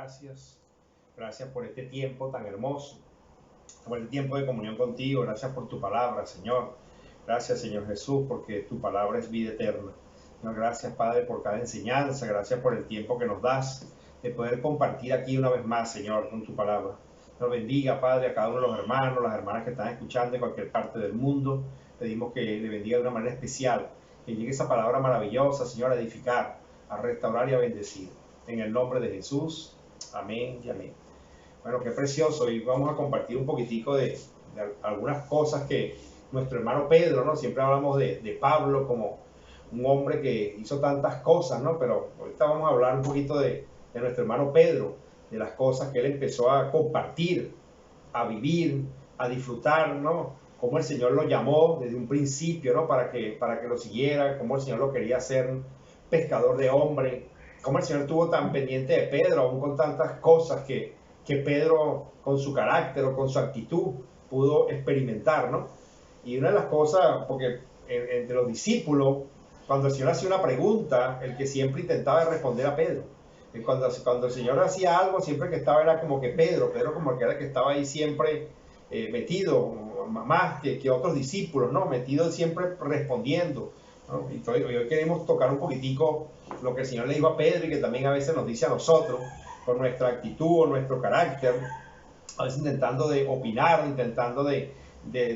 gracias. Gracias por este tiempo tan hermoso, por el tiempo de comunión contigo. Gracias por tu palabra, Señor. Gracias, Señor Jesús, porque tu palabra es vida eterna. Señor, gracias, Padre, por cada enseñanza. Gracias por el tiempo que nos das de poder compartir aquí una vez más, Señor, con tu palabra. Nos bendiga, Padre, a cada uno de los hermanos, las hermanas que están escuchando en cualquier parte del mundo. Pedimos que le bendiga de una manera especial, que llegue esa palabra maravillosa, Señor, a edificar, a restaurar y a bendecir. En el nombre de Jesús, amén y amén. Bueno, qué precioso. Y vamos a compartir un poquitico de algunas cosas que nuestro hermano Pedro, ¿no? Siempre hablamos de Pablo como un hombre que hizo tantas cosas, ¿no? Pero ahorita vamos a hablar un poquito de nuestro hermano Pedro, de las cosas que él empezó a compartir, a vivir, a disfrutar, ¿no? Cómo el Señor lo llamó desde un principio, ¿no? Para que lo siguiera, cómo el Señor lo quería hacer pescador de hombre, cómo el Señor estuvo tan pendiente de Pedro, aún con tantas cosas que Pedro, con su carácter o con su actitud, pudo experimentar, ¿no? Y una de las cosas, porque entre los discípulos, cuando el Señor hacía una pregunta, el que siempre intentaba responder a Pedro. Cuando el Señor hacía algo, siempre que estaba era como que Pedro como que era el que estaba ahí siempre metido, más que otros discípulos, ¿no? Metido siempre respondiendo, ¿no? Y hoy queremos tocar un poquitico lo que el Señor le dijo a Pedro y que también a veces nos dice a nosotros, con nuestra actitud o nuestro carácter, a veces intentando de opinar, intentando de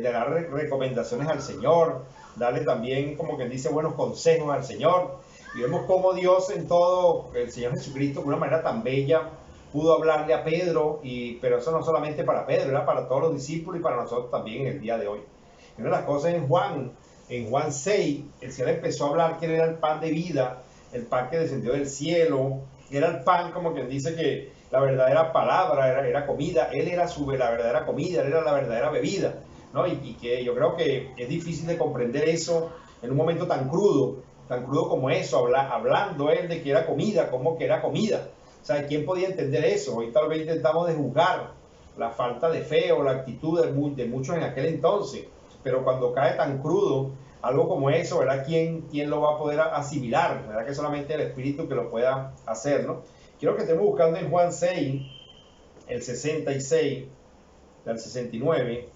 dar recomendaciones al Señor, darle también, como quien dice, buenos consejos al Señor. Y vemos cómo Dios en todo, el Señor Jesucristo, de una manera tan bella, pudo hablarle a Pedro, pero eso no solamente para Pedro, era para todos los discípulos y para nosotros también en el día de hoy. Y una de las cosas en Juan 6, el Señor empezó a hablar que Él era el pan de vida, el pan que descendió del cielo, era el pan, como quien dice que la verdadera palabra era comida, Él era la verdadera comida, Él era la verdadera bebida, ¿no? Y que yo creo que es difícil de comprender eso en un momento tan crudo como eso, hablando Él de que era comida, como que era comida. O sea, ¿quién podía entender eso? Hoy tal vez intentamos de juzgar la falta de fe o la actitud de muchos en aquel entonces, pero cuando cae tan crudo algo como eso, ¿verdad? ¿Quién lo va a poder asimilar? ¿Verdad? Que solamente el Espíritu que lo pueda hacer, ¿no? Quiero que estemos buscando en Juan 6, el 66, al 69,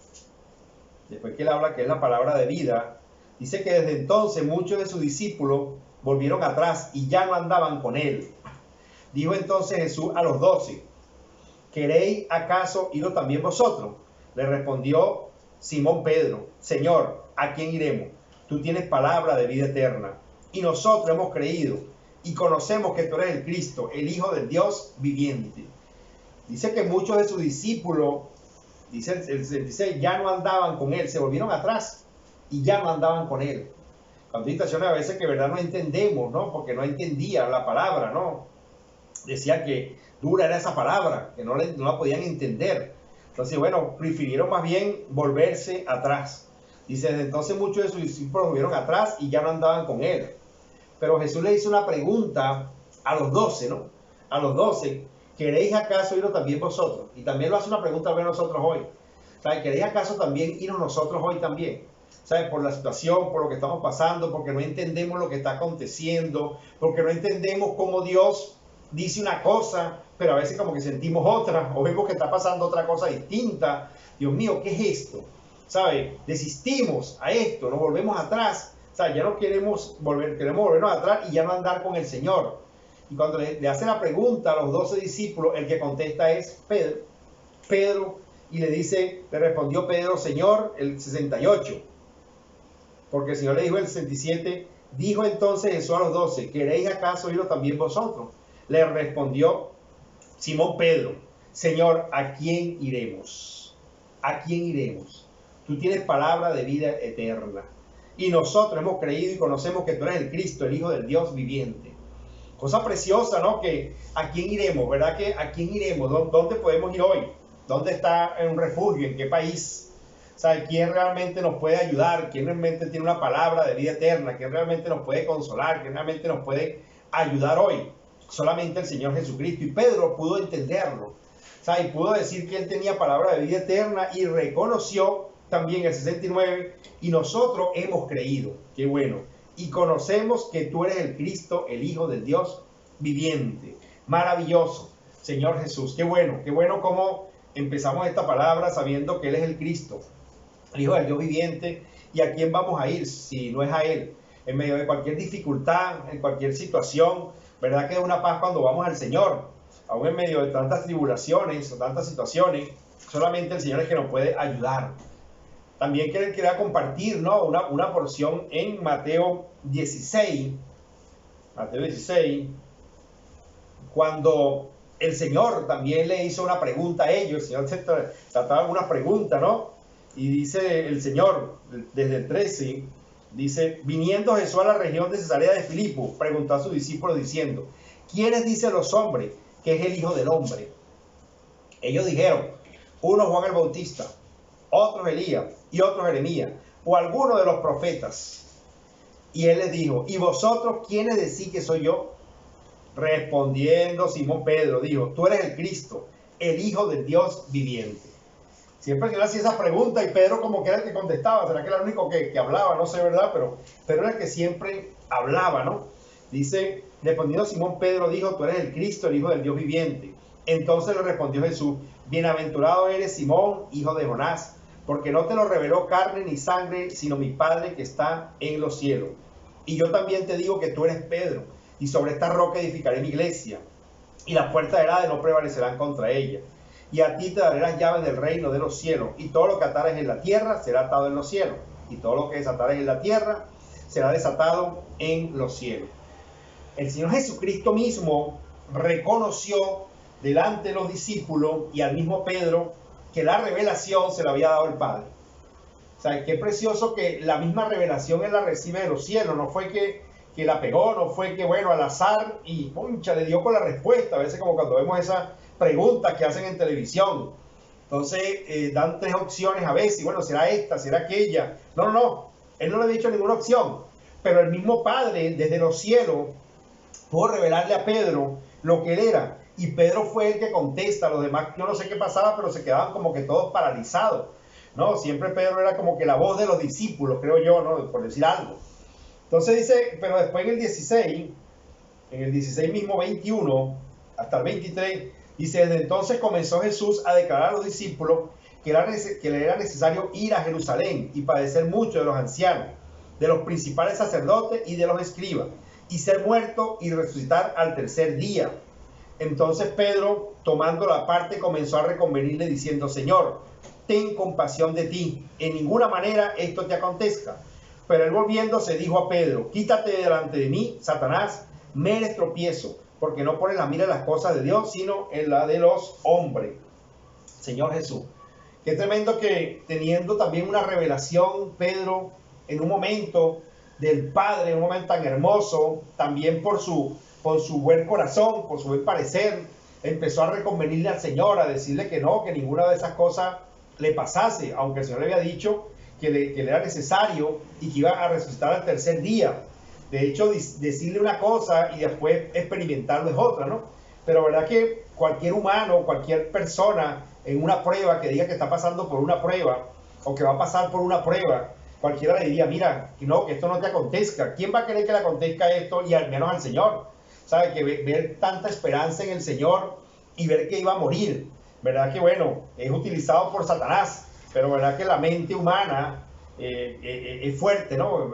después que él habla que es la palabra de vida, dice que desde entonces muchos de sus discípulos volvieron atrás y ya no andaban con él. Dijo entonces Jesús a los 12, ¿queréis acaso iros también vosotros? Le respondió Simón Pedro, Señor, ¿a quién iremos? Tú tienes palabra de vida eterna, y nosotros hemos creído y conocemos que tú eres el Cristo, el Hijo del Dios viviente. Dice que muchos de sus discípulos, dice, ya no andaban con él, se volvieron atrás y ya no andaban con él. Cuando hay situaciones a veces que verdad no entendemos, ¿no? Porque no entendían la palabra, ¿no? Decía que dura era esa palabra, que no la podían entender. Entonces, bueno, prefirieron más bien volverse atrás. Dice, desde entonces muchos de sus discípulos volvieron atrás y ya no andaban con él. Pero Jesús le hizo una pregunta a los 12, ¿no? A los 12, ¿queréis acaso iros también vosotros? Y también lo hace una pregunta a nosotros hoy. ¿Sabe? ¿Queréis acaso también irnos nosotros hoy también? ¿Sabe? Por la situación, por lo que estamos pasando, porque no entendemos lo que está aconteciendo, porque no entendemos cómo Dios dice una cosa, pero a veces como que sentimos otra, o vemos que está pasando otra cosa distinta. Dios mío, ¿qué es esto? ¿Sabe? Desistimos a esto, nos volvemos atrás. O sea, ya no queremos volvernos atrás y ya no andar con el Señor. Y cuando le hace la pregunta a los 12 discípulos, el que contesta es Pedro, y le respondió Pedro, Señor, el 68. Porque el Señor le dijo el 67, dijo entonces Jesús a los 12, ¿queréis acaso iros también vosotros? Le respondió Simón Pedro, Señor, ¿a quién iremos? ¿A quién iremos? Tú tienes palabra de vida eterna. Y nosotros hemos creído y conocemos que tú eres el Cristo, el Hijo del Dios viviente. Cosa preciosa, ¿no? Que ¿a quién iremos? ¿Verdad que a quién iremos? ¿Dónde podemos ir hoy? ¿Dónde está un refugio? ¿En qué país? ¿Sabe? ¿Quién realmente nos puede ayudar? ¿Quién realmente tiene una palabra de vida eterna? ¿Quién realmente nos puede consolar? ¿Quién realmente nos puede ayudar hoy? Solamente el Señor Jesucristo. Y Pedro pudo entenderlo. ¿Sabe? Y pudo decir que él tenía palabra de vida eterna y reconoció también el 69, y nosotros hemos creído, qué bueno, y conocemos que tú eres el Cristo, el Hijo del Dios viviente. Maravilloso. Señor Jesús. Qué bueno cómo empezamos esta palabra sabiendo que Él es el Cristo, el Hijo del Dios viviente, y a quién vamos a ir si no es a Él. En medio de cualquier dificultad, en cualquier situación, ¿verdad que es una paz cuando vamos al Señor? Aún en medio de tantas tribulaciones o tantas situaciones, solamente el Señor es que nos puede ayudar. También quería compartir, ¿no? una porción en Mateo 16, cuando el Señor también le hizo una pregunta a ellos. El Señor trataba alguna pregunta, ¿no? Y dice el Señor, desde el 13, dice: viniendo Jesús a la región de Cesarea de Filipo, preguntó a sus discípulos diciendo: ¿quiénes dicen los hombres que es el Hijo del Hombre? Ellos dijeron: uno Juan el Bautista, otros Elías y otros Jeremías, o alguno de los profetas. Y él les dijo: ¿y vosotros quiénes decís que soy yo? Respondiendo Simón Pedro, dijo: tú eres el Cristo, el Hijo del Dios viviente. Siempre que él hacía esa pregunta y Pedro como que era el que contestaba, será que era el único que hablaba, no sé, ¿verdad? Pero era el que siempre hablaba, ¿no? Dice, respondiendo Simón Pedro, dijo: tú eres el Cristo, el Hijo del Dios viviente. Entonces le respondió Jesús: bienaventurado eres Simón, hijo de Jonás, porque no te lo reveló carne ni sangre, sino mi Padre que está en los cielos. Y yo también te digo que tú eres Pedro, y sobre esta roca edificaré mi iglesia, y las puertas del Hades no prevalecerán contra ella. Y a ti te daré las llaves del reino de los cielos, y todo lo que atares en la tierra será atado en los cielos, y todo lo que desatares en la tierra será desatado en los cielos. El Señor Jesucristo mismo reconoció delante de los discípulos y al mismo Pedro que la revelación se la había dado el Padre. O sea, qué precioso que la misma revelación Él la recibe de los cielos. No fue que la pegó, no fue que, bueno, al azar y, puncha, le dio con la respuesta. A veces como cuando vemos esas preguntas que hacen en televisión. Entonces, dan 3 opciones a veces. Y bueno, será esta, será aquella. No. Él no le ha dicho ninguna opción. Pero el mismo Padre, desde los cielos, pudo revelarle a Pedro lo que Él era. Y Pedro fue el que contesta. Los demás, yo no sé qué pasaba, pero se quedaban como que todos paralizados. No, siempre Pedro era como que la voz de los discípulos, creo yo, ¿no? Por decir algo. Entonces dice, pero después en el 16 mismo 21 hasta el 23, dice: desde entonces comenzó Jesús a declarar a los discípulos que le era necesario ir a Jerusalén y padecer mucho de los ancianos, de los principales sacerdotes y de los escribas, y ser muerto y resucitar al tercer día. Entonces Pedro, tomando la parte, comenzó a reconvenirle diciendo: Señor, ten compasión de ti, en ninguna manera esto te acontezca. Pero él volviéndose dijo a Pedro: quítate delante de mí, Satanás, me eres tropiezo, porque no pones la mira en las cosas de Dios, sino en la de los hombres. Señor Jesús, qué tremendo que teniendo también una revelación, Pedro, en un momento del Padre, en un momento tan hermoso, también por su buen corazón, por su buen parecer, empezó a reconvenirle al Señor, a decirle que no, que ninguna de esas cosas le pasase, aunque el Señor le había dicho que le era necesario y que iba a resucitar al tercer día. De hecho, decirle una cosa y después experimentarlo es otra, ¿no? Pero verdad que cualquier humano, cualquier persona en una prueba que diga que está pasando por una prueba o que va a pasar por una prueba, cualquiera le diría: mira, que esto no te acontezca. ¿Quién va a querer que le acontezca esto? Y al menos al Señor. ¿Sabe? Que ver tanta esperanza en el Señor y ver que iba a morir, ¿verdad? Que bueno, es utilizado por Satanás, pero verdad que la mente humana es fuerte, ¿no?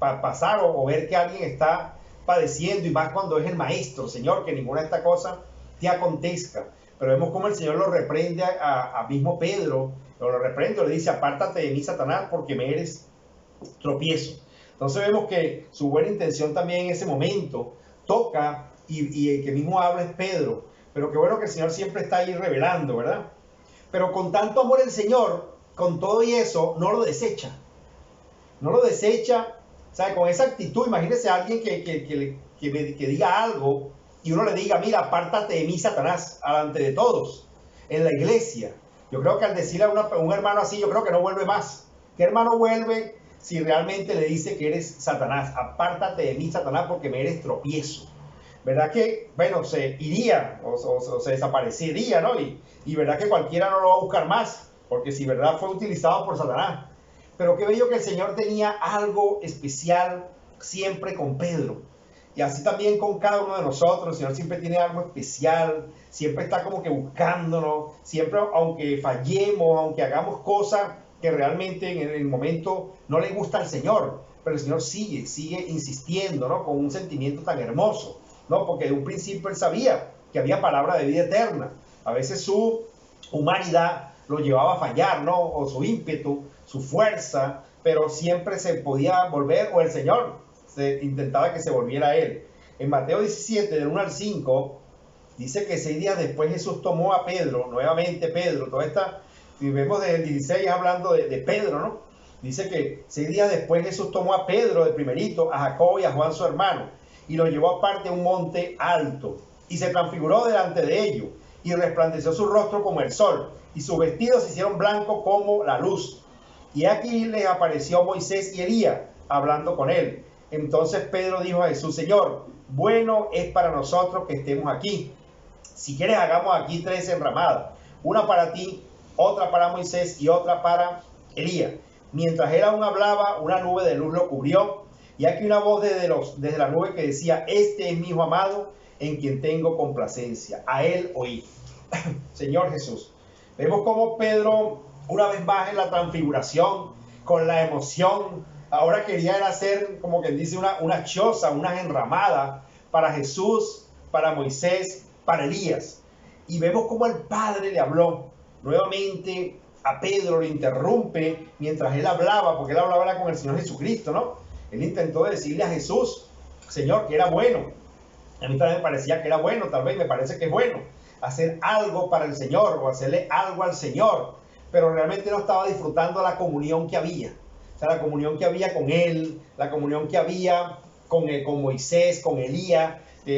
Para pasar o ver que alguien está padeciendo, y más cuando es el Maestro, Señor, que ninguna de estas cosas te acontezca. Pero vemos cómo el Señor lo reprende a mismo Pedro, lo reprende, le dice: apártate de mí, Satanás, porque me eres tropiezo. Entonces vemos que su buena intención también en ese momento toca, y el que mismo habla es Pedro. Pero qué bueno que el Señor siempre está ahí revelando, ¿verdad? Pero con tanto amor el Señor, con todo y eso, no lo desecha. No lo desecha, ¿sabe? Con esa actitud. Imagínese a alguien que diga algo y uno le diga: mira, apártate de mí, Satanás, delante de todos, en la iglesia. Yo creo que al decirle a un hermano así, yo creo que no vuelve más. ¿Qué hermano vuelve si realmente le dice que eres Satanás? Apártate de mí, Satanás, porque me eres tropiezo. ¿Verdad que, bueno, se iría o se desaparecería, ¿no? Y verdad que cualquiera no lo va a buscar más, porque si verdad fue utilizado por Satanás. Pero qué bello que el Señor tenía algo especial siempre con Pedro. Y así también con cada uno de nosotros, el Señor siempre tiene algo especial, siempre está como que buscándonos, siempre aunque fallemos, aunque hagamos cosas que realmente en el momento no le gusta al Señor, pero el Señor sigue insistiendo, ¿no? Con un sentimiento tan hermoso, ¿no? Porque de un principio Él sabía que había palabra de vida eterna. A veces su humanidad lo llevaba a fallar, ¿no? O su ímpetu, su fuerza, pero siempre se podía volver, o el Señor se intentaba que se volviera a Él. En Mateo 17, del 1 al 5, dice que 6 días después Jesús tomó a Pedro, nuevamente Pedro, toda esta, si vemos desde el 16 hablando de Pedro, ¿no? Dice que 6 días después Jesús tomó a Pedro de primerito, a Jacobo y a Juan su hermano, y lo llevó aparte a un monte alto, y se transfiguró delante de ellos, y resplandeció su rostro como el sol, y sus vestidos se hicieron blancos como la luz. Y aquí les apareció Moisés y Elías, hablando con él. Entonces Pedro dijo a Jesús: Señor, bueno es para nosotros que estemos aquí. Si quieres, hagamos aquí 3 enramadas, una para ti, otra para Moisés y otra para Elías. Mientras él aún hablaba, una nube de luz lo cubrió, y aquí una voz desde la nube que decía: Este es mi hijo amado, en quien tengo complacencia, a él oí. Señor Jesús, vemos cómo Pedro, una vez más en la transfiguración, con la emoción, ahora quería hacer, como quien dice, una choza, una enramada para Jesús, para Moisés, para Elías. Y vemos cómo el Padre le habló nuevamente a Pedro, lo interrumpe mientras él hablaba, porque él hablaba con el Señor Jesucristo, ¿no? Él intentó decirle a Jesús, Señor, que era bueno. A mí también me parecía que era bueno, tal vez me parece que es bueno hacer algo para el Señor o hacerle algo al Señor, pero realmente no estaba disfrutando la comunión que había. O sea, la comunión que había con él, la comunión que había con Moisés, con Elías,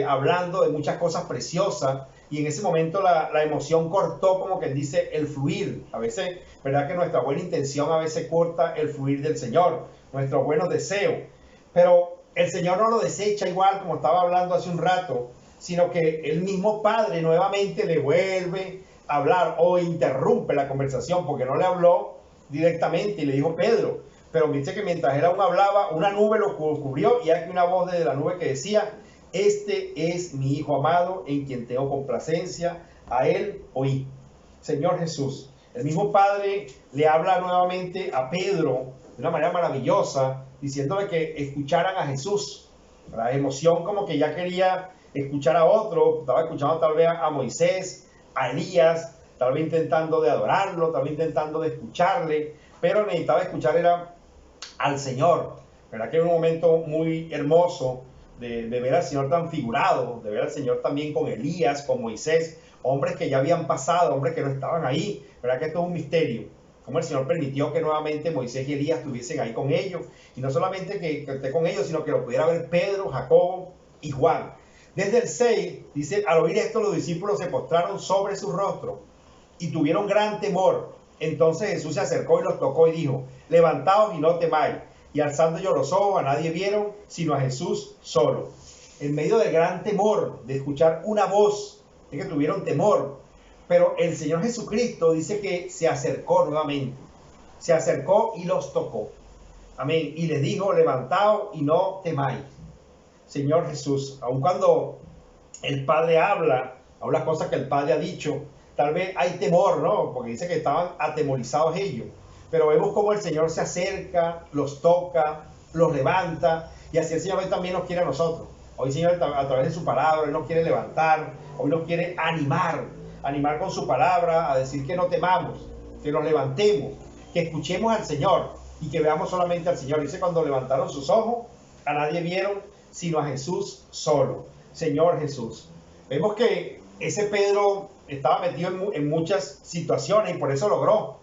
hablando de muchas cosas preciosas. Y en ese momento la emoción cortó, como que dice, el fluir. A veces, ¿verdad? Que nuestra buena intención a veces corta el fluir del Señor, nuestros buenos deseos. Pero el Señor no lo desecha igual, como estaba hablando hace un rato, sino que el mismo Padre nuevamente le vuelve a hablar o interrumpe la conversación, porque no le habló directamente y le dijo: Pedro. Pero dice que mientras él aún hablaba, una nube lo cubrió, y aquí una voz desde la nube que decía: Este es mi Hijo amado, en quien tengo complacencia, a él oí. Señor Jesús, el mismo Padre le habla nuevamente a Pedro de una manera maravillosa, diciéndole que escucharan a Jesús. La emoción, como que ya quería escuchar a otro, estaba escuchando tal vez a Moisés, a Elías, tal vez intentando de adorarlo, tal vez intentando de escucharle, pero necesitaba escuchar era al Señor. ¿Verdad? Que era un momento muy hermoso de ver al Señor transfigurado, de ver al Señor también con Elías, con Moisés, hombres que ya habían pasado, hombres que no estaban ahí. ¿Verdad? Que esto es un misterio. Cómo el Señor permitió que nuevamente Moisés y Elías estuviesen ahí con ellos, y no solamente que esté con ellos, sino que lo pudiera ver Pedro, Jacobo y Juan. Desde el 6 dice: al oír esto los discípulos se postraron sobre su rostro y tuvieron gran temor. Entonces Jesús se acercó y los tocó y dijo: levantaos y no temáis. Y alzando ellos los ojos, a nadie vieron sino a Jesús solo. En medio del gran temor de escuchar una voz, es que tuvieron temor. Pero el Señor Jesucristo dice que se acercó nuevamente. Se acercó y los tocó. Amén. Y les dijo: levantaos y no temáis. Señor Jesús, aun cuando el Padre habla cosas que el Padre ha dicho, tal vez hay temor, ¿no? Porque dice que estaban atemorizados ellos. Pero vemos cómo el Señor se acerca, los toca, los levanta, y así el Señor hoy también nos quiere a nosotros. Hoy el Señor, a través de su palabra, Él nos quiere levantar, hoy nos quiere animar con su palabra, a decir que no temamos, que nos levantemos, que escuchemos al Señor y que veamos solamente al Señor. Dice: cuando levantaron sus ojos, a nadie vieron sino a Jesús solo. Señor Jesús. Vemos que ese Pedro estaba metido en muchas situaciones, y por eso logró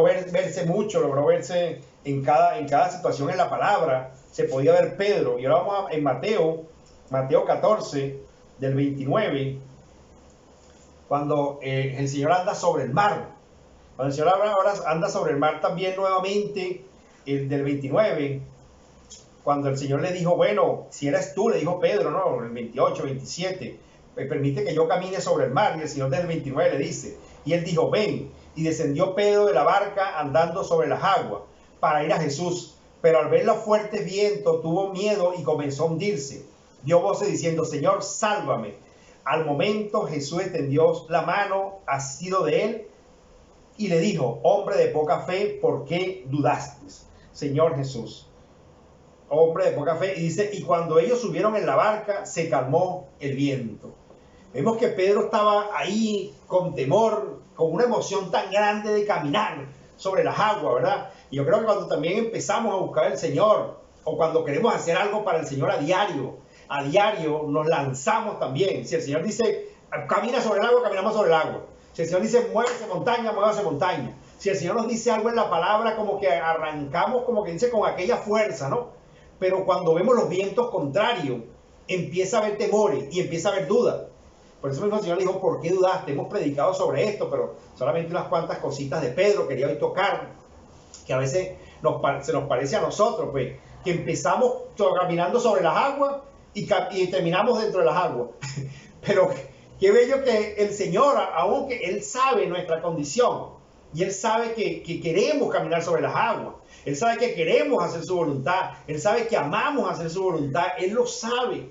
verse mucho, logró verse en cada situación en la palabra. Se podía ver Pedro. Y ahora vamos en Mateo 14, del 29, cuando el Señor anda sobre el mar. Cuando el Señor ahora anda sobre el mar también nuevamente, el del 29, cuando el Señor le dijo: bueno, si eres tú, le dijo Pedro, ¿no? El 28, 27, permite que yo camine sobre el mar. Y el Señor del 29 le dice, y él dijo: ven. Y descendió Pedro de la barca andando sobre las aguas para ir a Jesús. Pero al ver los fuertes vientos tuvo miedo y comenzó a hundirse. dio voces diciendo, Señor, sálvame. Al momento Jesús extendió la mano, asido de él, y le dijo, hombre de poca fe, ¿por qué dudaste? Señor Jesús, hombre de poca fe. Y dice, y cuando ellos subieron en la barca, se calmó el viento. Vemos que Pedro estaba ahí con temor, con una emoción tan grande de caminar sobre las aguas, ¿verdad? Y yo creo que cuando también empezamos a buscar al Señor, o cuando queremos hacer algo para el Señor a diario nos lanzamos también. Si el Señor dice, camina sobre el agua, caminamos sobre el agua. Si el Señor dice, muévese montaña, muévase montaña. Si el Señor nos dice algo en la palabra, como que arrancamos, como que dice, con aquella fuerza, ¿no? Pero cuando vemos los vientos contrarios, empieza a haber temores y empieza a haber dudas. Por eso mismo el Señor le dijo, ¿por qué dudaste? Hemos predicado sobre esto, pero solamente unas cuantas cositas de Pedro quería hoy tocar, que a veces se nos parece a nosotros, pues, que empezamos caminando sobre las aguas y terminamos dentro de las aguas. Pero qué bello que el Señor, aunque Él sabe nuestra condición, y Él sabe que queremos caminar sobre las aguas, Él sabe que queremos hacer su voluntad, Él sabe que amamos hacer su voluntad, Él lo sabe,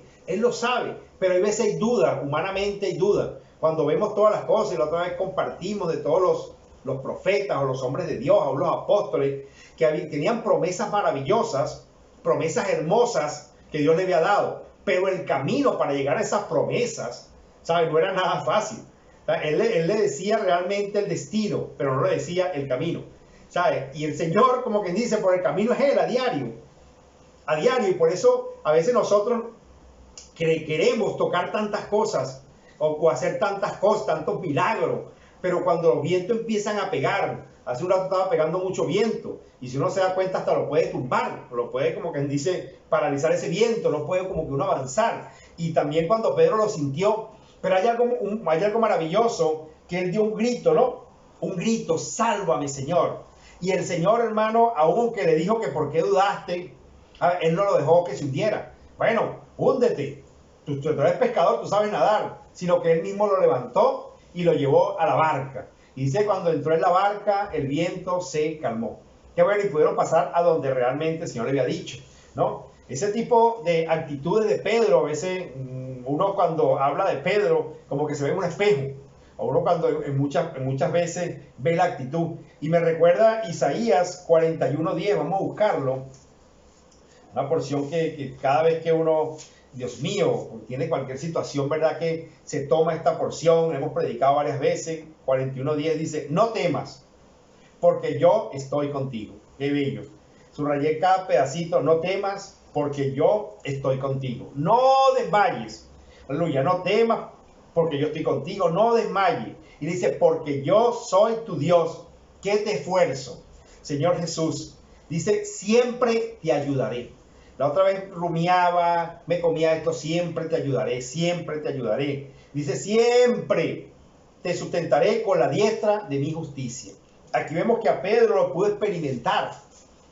pero hay veces hay duda, humanamente hay duda. Cuando vemos todas las cosas, y la otra vez compartimos de todos los profetas o los hombres de Dios o los apóstoles, que tenían promesas maravillosas, promesas hermosas que Dios le había dado, pero el camino para llegar a esas promesas, ¿sabes? No era nada fácil. Él le decía realmente el destino, pero no le decía el camino, ¿sabes? Y el Señor, como quien dice, por el camino es Él a diario, y por eso a veces nosotros queremos tocar tantas cosas o hacer tantas cosas, tantos milagros, pero cuando los vientos empiezan a pegar, hace un rato estaba pegando mucho viento, y si uno se da cuenta hasta lo puede tumbar, lo puede, como quien dice, paralizar ese viento, no puede como que uno avanzar. Y también cuando Pedro lo sintió, pero hay algo maravilloso, que él dio un grito, ¿no? Un grito, sálvame, Señor. Y el Señor, hermano, aunque le dijo que por qué dudaste, él no lo dejó que se hundiera. Bueno, húndete, tú eres pescador, tú sabes nadar, sino que él mismo lo levantó y lo llevó a la barca. Y dice, cuando entró en la barca, el viento se calmó. Qué bueno, y pudieron pasar a donde realmente el Señor le había dicho, ¿no? Ese tipo de actitudes de Pedro, a veces uno cuando habla de Pedro, como que se ve en un espejo, o uno cuando muchas veces ve la actitud. Y me recuerda Isaías 41:10, vamos a buscarlo, una porción que cada vez que uno, Dios mío, tiene cualquier situación, ¿verdad? Que se toma esta porción, hemos predicado varias veces, 41:10 dice, no temas, porque yo estoy contigo. Qué bello. Subrayé cada pedacito, no temas, porque yo estoy contigo. No desmayes. Aleluya, no temas, porque yo estoy contigo, no desmayes. Y dice, porque yo soy tu Dios, que te esfuerzo. Señor Jesús, dice, siempre te ayudaré. La otra vez rumiaba, me comía esto, siempre te ayudaré, siempre te ayudaré. Dice, siempre te sustentaré con la diestra de mi justicia. Aquí vemos que a Pedro lo pudo experimentar.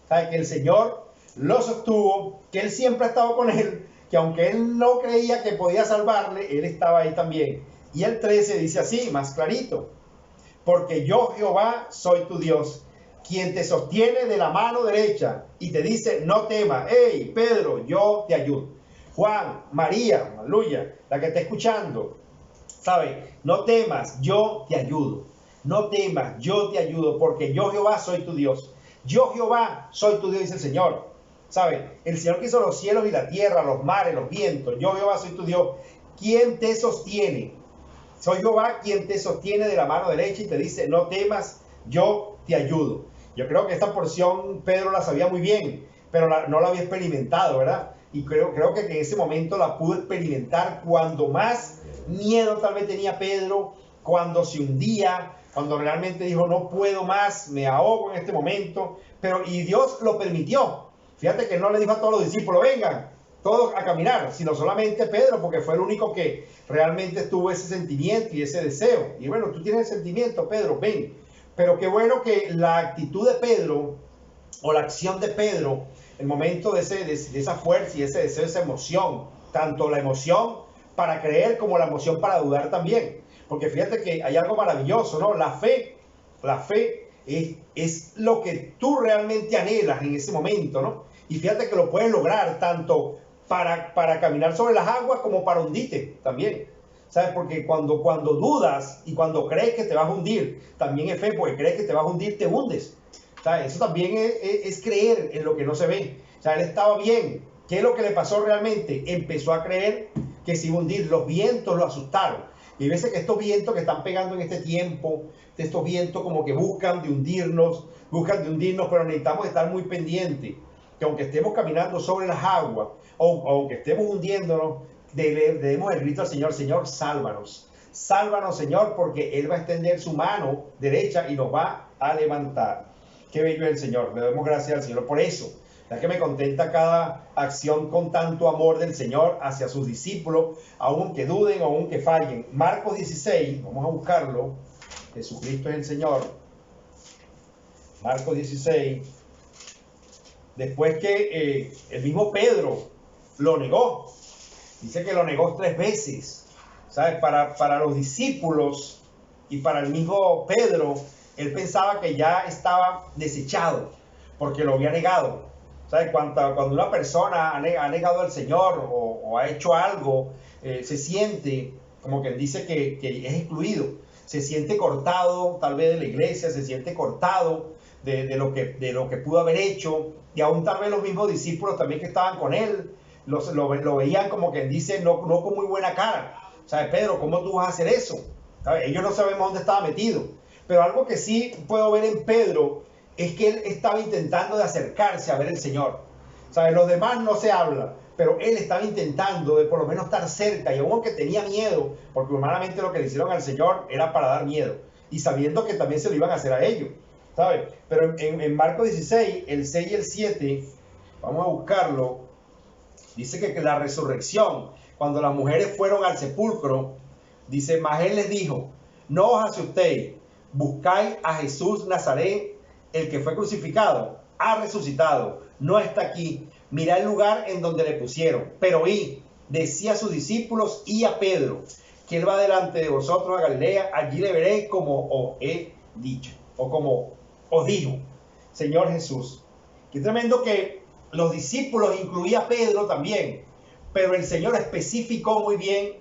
¿Sabe? Que el Señor lo sostuvo, que Él siempre ha estado con él, que aunque él no creía que podía salvarle, Él estaba ahí también. Y el 13 dice así, más clarito, porque yo Jehová soy tu Dios, quien te sostiene de la mano derecha y te dice, no temas, hey Pedro, yo te ayudo. Juan, María, aleluya, la que está escuchando, ¿sabe? No temas, yo te ayudo. No temas, yo te ayudo, porque yo Jehová soy tu Dios. Yo Jehová soy tu Dios, dice el Señor. ¿Sabe? El Señor que hizo los cielos y la tierra, los mares, los vientos. Yo Jehová soy tu Dios. ¿Quién te sostiene? Soy Jehová quien te sostiene de la mano derecha y te dice, no temas, yo te ayudo. Yo creo que esta porción Pedro la sabía muy bien, pero no la había experimentado, ¿verdad? Y creo que en ese momento la pudo experimentar cuando más miedo tal vez tenía Pedro, cuando se hundía, cuando realmente dijo, no puedo más, me ahogo en este momento, y Dios lo permitió. Fíjate que no le dijo a todos los discípulos, vengan, todos a caminar, sino solamente Pedro, porque fue el único que realmente tuvo ese sentimiento y ese deseo. Y bueno, tú tienes el sentimiento, Pedro, ven. Pero qué bueno que la actitud de Pedro, o la acción de Pedro, el momento de esa fuerza y ese deseo, esa emoción, tanto la emoción para creer como la emoción para dudar también. Porque fíjate que hay algo maravilloso, ¿no? La fe es lo que tú realmente anhelas en ese momento, ¿no? Y fíjate que lo puedes lograr tanto para caminar sobre las aguas como para hundirte también. ¿Sabes? Porque cuando dudas y cuando crees que te vas a hundir, también es fe, porque crees que te vas a hundir, te hundes. ¿Sabes? Eso también es creer en lo que no se ve. O sea, él estaba bien. ¿Qué es lo que le pasó realmente? Empezó a creer que se iba a hundir. Los vientos lo asustaron. Y hay veces que estos vientos que están pegando en este tiempo, estos vientos como que buscan de hundirnos, pero necesitamos estar muy pendientes. Que aunque estemos caminando sobre las aguas, o aunque estemos hundiéndonos, debemos el grito al Señor: Señor, sálvanos. Sálvanos, Señor, porque Él va a extender su mano derecha y nos va a levantar. Qué bello es el Señor. Le damos gracias al Señor por eso. Ya que me contenta cada acción con tanto amor del Señor hacia sus discípulos, aunque duden o aunque fallen. Marcos 16, vamos a buscarlo. Jesucristo es el Señor. Marcos 16. Después que el mismo Pedro lo negó. Dice que lo negó 3 veces. ¿Sabes? Para los discípulos y para el mismo Pedro, él pensaba que ya estaba desechado porque lo había negado. ¿Sabes? Cuando una persona ha negado al Señor o ha hecho algo, se siente como que dice que es excluido. Se siente cortado tal vez de la iglesia, se siente cortado de lo que pudo haber hecho. Y aún tal vez los mismos discípulos también que estaban con él, lo veían como que dice, no con muy buena cara. ¿Sabes, Pedro? ¿Cómo tú vas a hacer eso? ¿Sabes? Ellos no sabemos dónde estaba metido. Pero algo que sí puedo ver en Pedro es que él estaba intentando de acercarse a ver el Señor. ¿Sabes? Los demás no se hablan, pero él estaba intentando de por lo menos estar cerca, y aunque tenía miedo, porque humanamente lo que le hicieron al Señor era para dar miedo, y sabiendo que también se lo iban a hacer a ellos, ¿sabes? Pero en Marcos 16, el 6 y el 7, vamos a buscarlo, dice que la resurrección, cuando las mujeres fueron al sepulcro, dice: mas él les dijo, no os asustéis, buscáis a Jesús Nazaret, el que fue crucificado, ha resucitado, no está aquí, mirad el lugar en donde le pusieron. Pero decía a sus discípulos y a Pedro, que él va delante de vosotros a Galilea, allí le veréis como os he dicho, o como os dijo Señor Jesús. Qué tremendo que los discípulos, incluía a Pedro también, pero el Señor especificó muy bien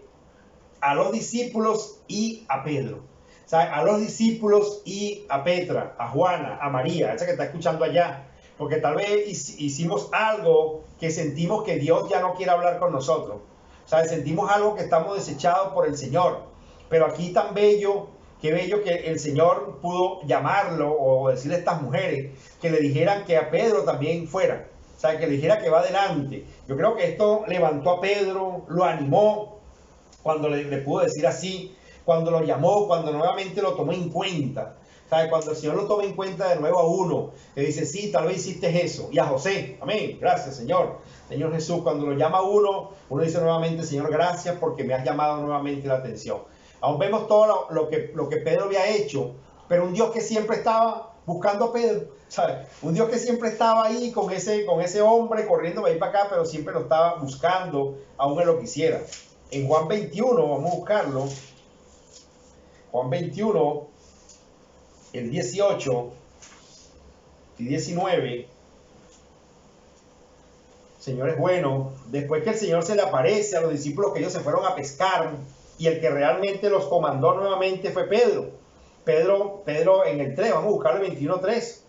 a los discípulos y a Pedro. O sea, a los discípulos y a Petra, a Juana, a María, esa que está escuchando allá. Porque tal vez hicimos algo que sentimos que Dios ya no quiere hablar con nosotros. O sea, sentimos algo que estamos desechados por el Señor. Pero aquí tan bello, qué bello que el Señor pudo llamarlo o decirle a estas mujeres que le dijeran que a Pedro también fuera. O sea, que le dijera que va adelante. Yo creo que esto levantó a Pedro, lo animó cuando le pudo decir así, cuando lo llamó, cuando nuevamente lo tomó en cuenta. ¿Sabe? Cuando el Señor lo toma en cuenta de nuevo a uno, que dice: sí, tal vez hiciste eso. Y a José, amén, gracias Señor. Señor Jesús, cuando lo llama a uno dice nuevamente: Señor, gracias porque me has llamado nuevamente la atención. Aún vemos todo lo que Pedro había hecho, pero un Dios que siempre estaba buscando a Pedro, ¿sabe? Un Dios que siempre estaba ahí con ese hombre corriendo para ir para acá, pero siempre lo estaba buscando, aún él lo quisiera. En Juan 21, vamos a buscarlo. Juan 21, el 18 y 19. Señor es bueno. Después que el Señor se le aparece a los discípulos, que ellos se fueron a pescar, y el que realmente los comandó nuevamente fue Pedro. Pedro en el 3, vamos a buscarlo en 21:3.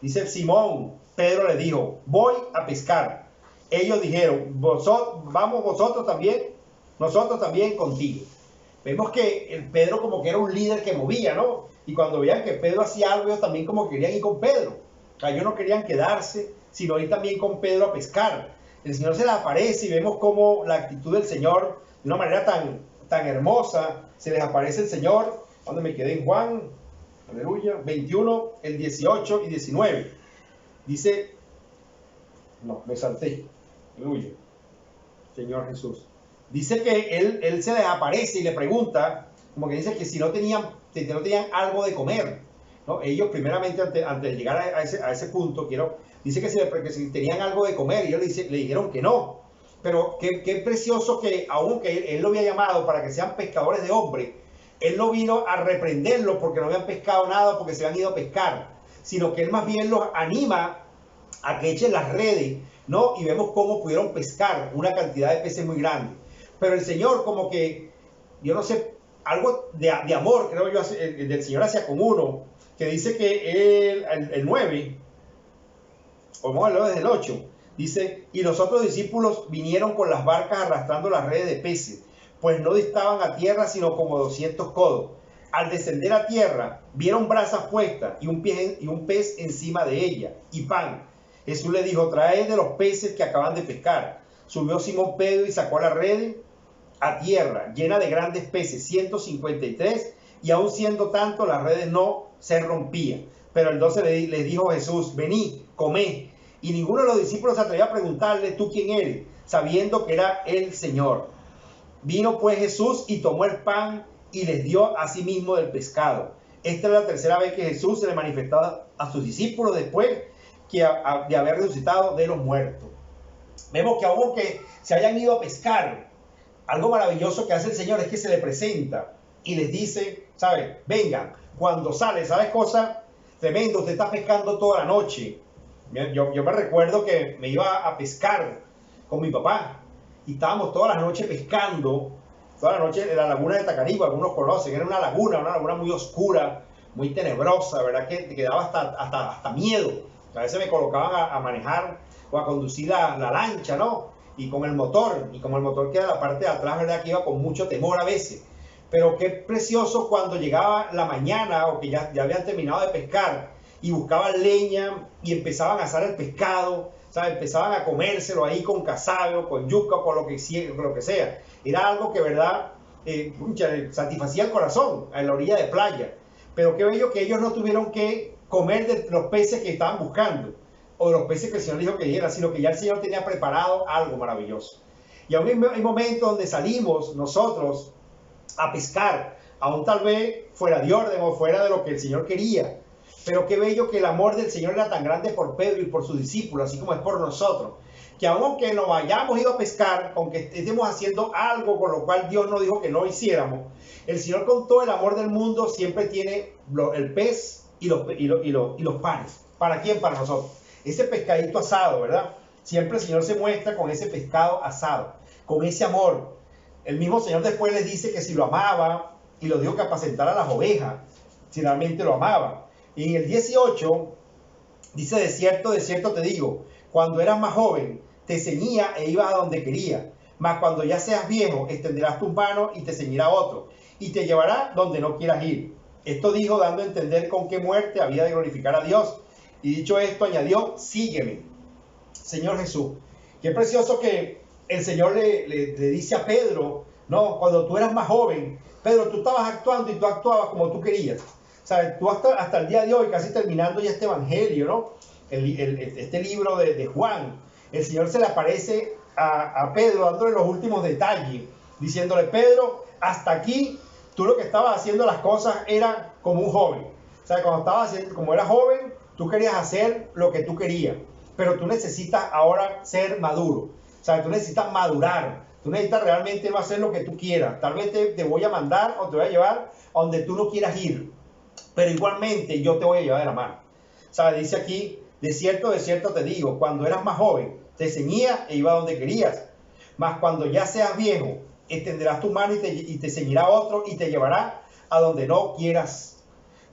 Dice: Simón, Pedro le dijo: voy a pescar. Ellos dijeron: vamos vosotros también, nosotros también contigo. Vemos que el Pedro como que era un líder que movía, ¿no? Y cuando veían que Pedro hacía algo, ellos también como querían ir con Pedro. O sea, ellos no querían quedarse, sino ir también con Pedro a pescar. El Señor se les aparece y vemos como la actitud del Señor, de una manera tan hermosa, se les aparece el Señor. ¿Dónde me quedé? En Juan, aleluya, 21, el 18 y 19. Dice, no, me salté, aleluya, Señor Jesús. Dice que él se les aparece y le pregunta, como que dice que si no tenían algo de comer, ¿no? Ellos primeramente, antes de llegar a ese punto, dice que si tenían algo de comer, y ellos le dijeron que no. Pero qué precioso que, aunque él lo había llamado para que sean pescadores de hombres, él no vino a reprenderlos porque no habían pescado nada, porque se habían ido a pescar, sino que él más bien los anima a que echen las redes, ¿no? Y vemos cómo pudieron pescar una cantidad de peces muy grande. Pero el Señor como que, yo no sé, algo de amor, creo yo, del Señor hacia con uno, que dice que el 9, o vamos a hablar desde el 8, dice, y los otros discípulos vinieron con las barcas arrastrando las redes de peces, pues no distaban a tierra sino como 200 codos. Al descender a tierra, vieron brasas puestas y un pez encima de ella, y pan. Jesús le dijo, traed de los peces que acaban de pescar. Subió Simón Pedro y sacó la red a tierra, llena de grandes peces, 153, y aun siendo tanto, las redes no se rompían. Pero el 12 les dijo Jesús, venid, comed. Y ninguno de los discípulos se atrevía a preguntarle, ¿tú quién eres?, sabiendo que era el Señor. Vino pues Jesús y tomó el pan y les dio a sí mismo del pescado. Esta es la tercera vez que Jesús se le manifestaba a sus discípulos después de haber resucitado de los muertos. Vemos que aunque se hayan ido a pescar, algo maravilloso que hace el Señor es que se le presenta y les dice, ¿sabes? Vengan, cuando sale, ¿sabes cosa tremendo? Usted está pescando toda la noche. Yo me recuerdo que me iba a pescar con mi papá y estábamos toda la noche pescando, toda la noche en la laguna de Tacarigua, algunos conocen, era una laguna muy oscura, muy tenebrosa, ¿verdad? Que daba hasta miedo. A veces me colocaban a manejar o a conducir la lancha, ¿no? Y con el motor, y como el motor queda en la parte de atrás, ¿verdad? Que iba con mucho temor a veces. Pero qué precioso cuando llegaba la mañana o que ya habían terminado de pescar y buscaban leña y empezaban a asar el pescado, ¿sabes? Empezaban a comérselo ahí con casabe o con yuca o con lo que sea. Era algo que, ¿verdad? Satisfacía el corazón en la orilla de playa. Pero qué bello que ellos no tuvieron que comer de los peces que estaban buscando o de los peces que el Señor dijo que diera, sino que ya el Señor tenía preparado algo maravilloso. Y aún hay momentos donde salimos nosotros a pescar, aún tal vez fuera de orden o fuera de lo que el Señor quería. Pero qué bello que el amor del Señor era tan grande por Pedro y por sus discípulos, así como es por nosotros, que aunque nos hayamos ido a pescar, aunque estemos haciendo algo con lo cual Dios nos dijo que no hiciéramos, el Señor con todo el amor del mundo siempre tiene el pez y los panes. ¿Para quién? Para nosotros. Ese pescadito asado, ¿verdad? Siempre el Señor se muestra con ese pescado asado, con ese amor. El mismo Señor después les dice que si lo amaba, y lo dijo que apacentara las ovejas, si realmente lo amaba. Y en el 18 dice, de cierto te digo, cuando eras más joven, te ceñía e ibas a donde quería, mas cuando ya seas viejo, extenderás tus manos y te ceñirá otro, y te llevará donde no quieras ir. Esto dijo dando a entender con qué muerte había de glorificar a Dios. Y dicho esto, añadió, sígueme. Señor Jesús, qué precioso que el Señor le dice a Pedro, no, cuando tú eras más joven, Pedro, tú estabas actuando y tú actuabas como tú querías. ¿Sabes? Tú hasta el día de hoy, casi terminando ya este evangelio, ¿no? Este libro de Juan, el Señor se le aparece a Pedro dándole los últimos detalles, diciéndole, Pedro, hasta aquí tú lo que estabas haciendo las cosas era como un joven. O sea, cuando estabas haciendo, como eras joven, tú querías hacer lo que tú querías, pero tú necesitas ahora ser maduro. O sea, tú necesitas madurar. Tú necesitas realmente no hacer lo que tú quieras. Tal vez te voy a mandar o te voy a llevar a donde tú no quieras ir, pero igualmente yo te voy a llevar de la mano. O sea, dice aquí, de cierto te digo, cuando eras más joven, te ceñía e iba a donde querías. Mas cuando ya seas viejo, extenderás tu mano y te ceñirá otro y te llevará a donde no quieras.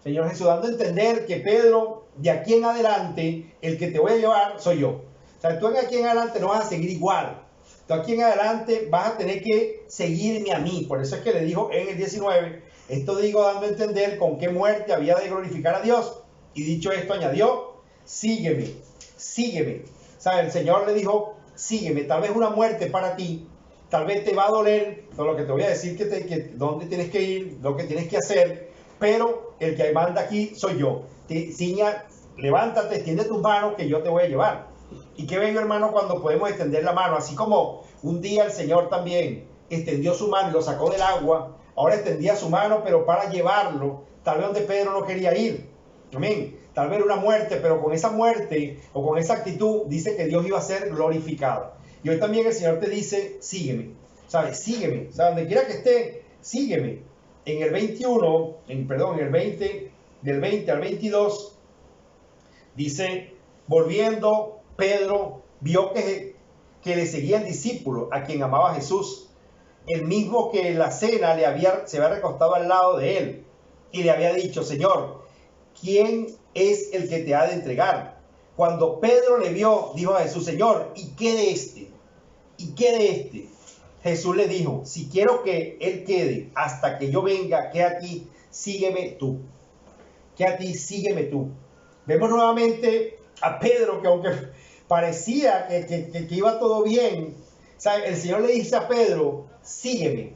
Señor Jesús, dando a entender que Pedro, de aquí en adelante, el que te voy a llevar soy yo. O sea, tú de aquí en adelante no vas a seguir igual. Tú aquí en adelante vas a tener que seguirme a mí. Por eso es que le dijo en el 19, esto digo dando a entender con qué muerte había de glorificar a Dios. Y dicho esto añadió, sígueme, sígueme. O sea, el Señor le dijo, sígueme. Tal vez una muerte para ti, tal vez te va a doler todo lo que te voy a decir, que dónde tienes que ir, lo que tienes que hacer, pero el que manda aquí soy yo. Ciña, levántate, extiende tus manos que yo te voy a llevar. Y qué bello, hermano, cuando podemos extender la mano, así como un día el Señor también extendió su mano y lo sacó del agua, ahora extendía su mano, pero para llevarlo, tal vez donde Pedro no quería ir. Amén. Tal vez una muerte, pero con esa muerte o con esa actitud dice que Dios iba a ser glorificado. Y hoy también el Señor te dice, sígueme, ¿sabes? Sígueme, o sea, donde quiera que esté, sígueme. En el 21, en el 20, del 20 al 22, dice, volviendo Pedro vio que le seguía el discípulo a quien amaba Jesús, el mismo que en la cena se había recostado al lado de él y le había dicho: Señor, ¿quién es el que te ha de entregar? Cuando Pedro le vio, dijo a Jesús: Señor, ¿y qué de este? ¿Y qué de este? Jesús le dijo: si quiero que él quede hasta que yo venga, que a ti, sígueme tú. Que a ti, sígueme tú. Vemos nuevamente a Pedro, que aunque parecía que iba todo bien, ¿sabe? El Señor le dice a Pedro: sígueme.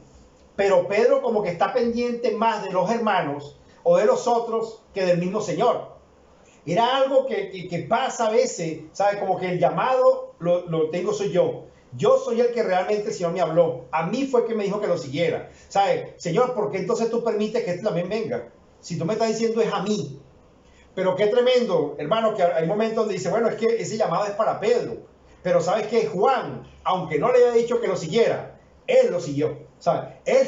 Pero Pedro como que está pendiente más de los hermanos o de los otros que del mismo Señor. Era algo que pasa a veces, ¿sabe? Como que el llamado lo tengo soy yo. Yo soy el que realmente el Señor me habló. A mí fue el que me dijo que lo siguiera. ¿Sabe? Señor, ¿por qué entonces tú permites que este también venga? Si tú me estás diciendo es a mí. Pero qué tremendo, hermano, que hay momentos donde dice: bueno, es que ese llamado es para Pedro. Pero ¿sabes qué? Juan, aunque no le haya dicho que lo siguiera, él lo siguió. ¿Sabes? Él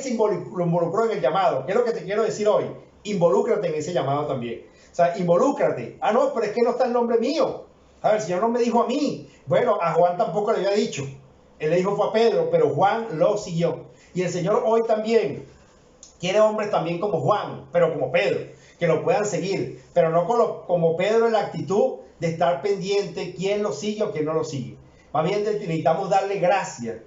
lo involucró en el llamado. ¿Qué es lo que te quiero decir hoy? Involúcrate en ese llamado también. O sea, involúcrate. Ah, no, pero es que no está el nombre mío. A ver, el Señor no me dijo a mí. Bueno, a Juan tampoco le había dicho. Él le dijo fue a Pedro, pero Juan lo siguió. Y el Señor hoy también quiere hombres también como Juan, pero como Pedro, que lo puedan seguir, pero no como Pedro en la actitud de estar pendiente quién lo sigue o quién no lo sigue. Más bien necesitamos darle gracias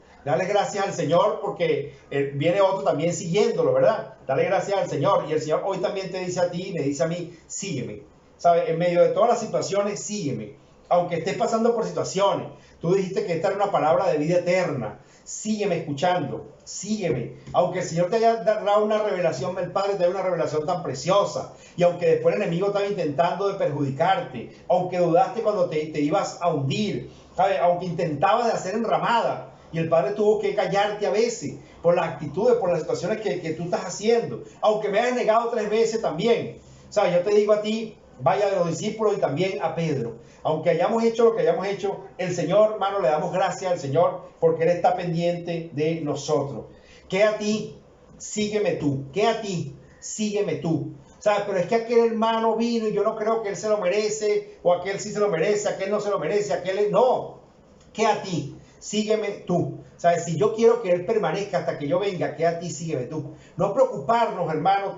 al Señor, porque viene otro también siguiéndolo, ¿verdad? Darle gracias al Señor, y el Señor hoy también te dice a ti, me dice a mí: sígueme. ¿Sabes? En medio de todas las situaciones, sígueme. Aunque estés pasando por situaciones, tú dijiste que esta era una palabra de vida eterna. Sígueme escuchando, sígueme. Aunque el Señor te haya dado una revelación, el Padre te da una revelación tan preciosa, y aunque después el enemigo estaba intentando de perjudicarte, aunque dudaste cuando te ibas a hundir, ¿sabes? Aunque intentabas de hacer enramada, y el Padre tuvo que callarte a veces por las actitudes, por las situaciones que tú estás haciendo, aunque me hayas negado 3 veces también. ¿Sabes? Yo te digo a ti, vaya de los discípulos y también a Pedro. Aunque hayamos hecho lo que hayamos hecho, el Señor, hermano, le damos gracias al Señor porque Él está pendiente de nosotros. Que a ti, sígueme tú. Que a ti, sígueme tú. ¿Sabes? Pero es que aquel hermano vino y yo no creo que él se lo merece, o aquel sí se lo merece, aquel no se lo merece, no. Que a ti, sígueme tú. ¿Sabes? Si yo quiero que él permanezca hasta que yo venga, que a ti, sígueme tú. No preocuparnos, hermano,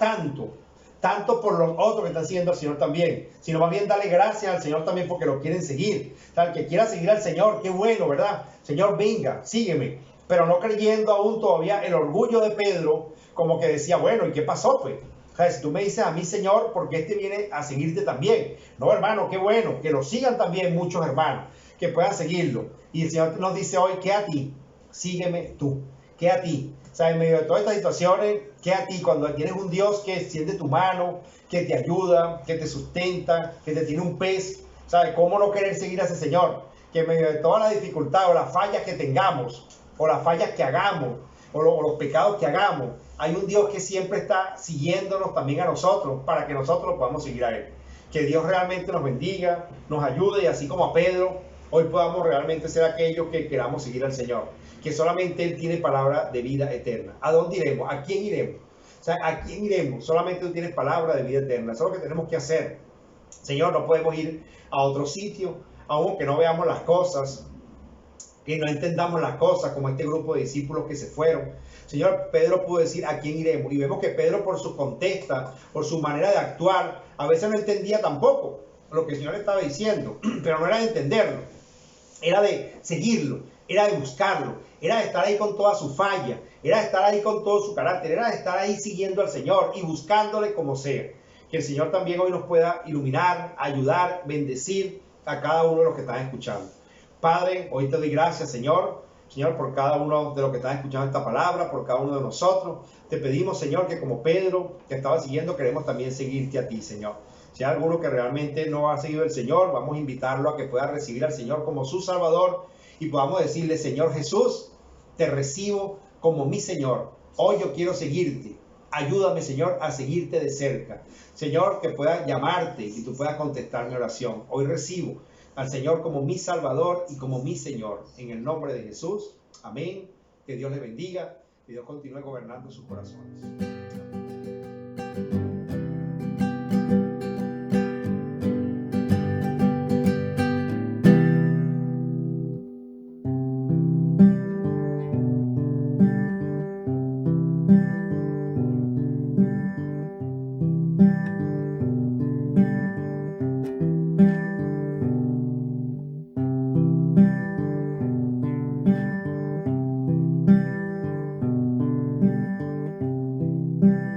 tanto por los otros que están siguiendo al Señor también, sino más bien darle gracias al Señor también porque lo quieren seguir. O sea, el que quiera seguir al Señor, qué bueno, ¿verdad? Señor, venga, sígueme. Pero no creyendo aún todavía el orgullo de Pedro, como que decía: bueno, ¿y qué pasó, pues? O sea, si tú me dices a mí, Señor, porque este viene a seguirte también. No, hermano, qué bueno, que lo sigan también muchos hermanos, que puedan seguirlo. Y el Señor nos dice hoy: que a ti, sígueme tú, que a ti. O sea, en medio de todas estas situaciones, que a ti, cuando tienes un Dios que extiende tu mano, que te ayuda, que te sustenta, que te tiene un pez, ¿sabes? ¿Cómo no querer seguir a ese Señor? Que en medio de todas las dificultades o las fallas que tengamos, o las fallas que hagamos, o los pecados que hagamos, hay un Dios que siempre está siguiéndonos también a nosotros, para que nosotros podamos seguir a Él. Que Dios realmente nos bendiga, nos ayude, y así como a Pedro, hoy podamos realmente ser aquellos que queramos seguir al Señor. Que solamente Él tiene palabra de vida eterna. ¿A dónde iremos? ¿A quién iremos? O sea, ¿a quién iremos? Solamente tú tienes palabra de vida eterna. Eso es lo que tenemos que hacer. Señor, no podemos ir a otro sitio, aunque no veamos las cosas, que no entendamos las cosas, como este grupo de discípulos que se fueron. Señor, Pedro pudo decir: ¿a quién iremos? Y vemos que Pedro, por su contesta, por su manera de actuar, a veces no entendía tampoco lo que el Señor estaba diciendo, pero no era de entenderlo, era de seguirlo, era de buscarlo, era de estar ahí con toda su falla, era de estar ahí con todo su carácter, era de estar ahí siguiendo al Señor y buscándole como sea. Que el Señor también hoy nos pueda iluminar, ayudar, bendecir a cada uno de los que están escuchando. Padre, hoy te doy gracias, Señor, por cada uno de los que están escuchando esta palabra, por cada uno de nosotros. Te pedimos, Señor, que como Pedro que estaba siguiendo, queremos también seguirte a ti, Señor. Si hay alguno que realmente no ha seguido al Señor, vamos a invitarlo a que pueda recibir al Señor como su Salvador y podamos decirle: Señor Jesús, te recibo como mi Señor. Hoy yo quiero seguirte. Ayúdame, Señor, a seguirte de cerca. Señor, que pueda llamarte y tú puedas contestar mi oración. Hoy recibo al Señor como mi Salvador y como mi Señor. En el nombre de Jesús. Amén. Que Dios le bendiga. Que Dios continúe gobernando sus corazones. Amén.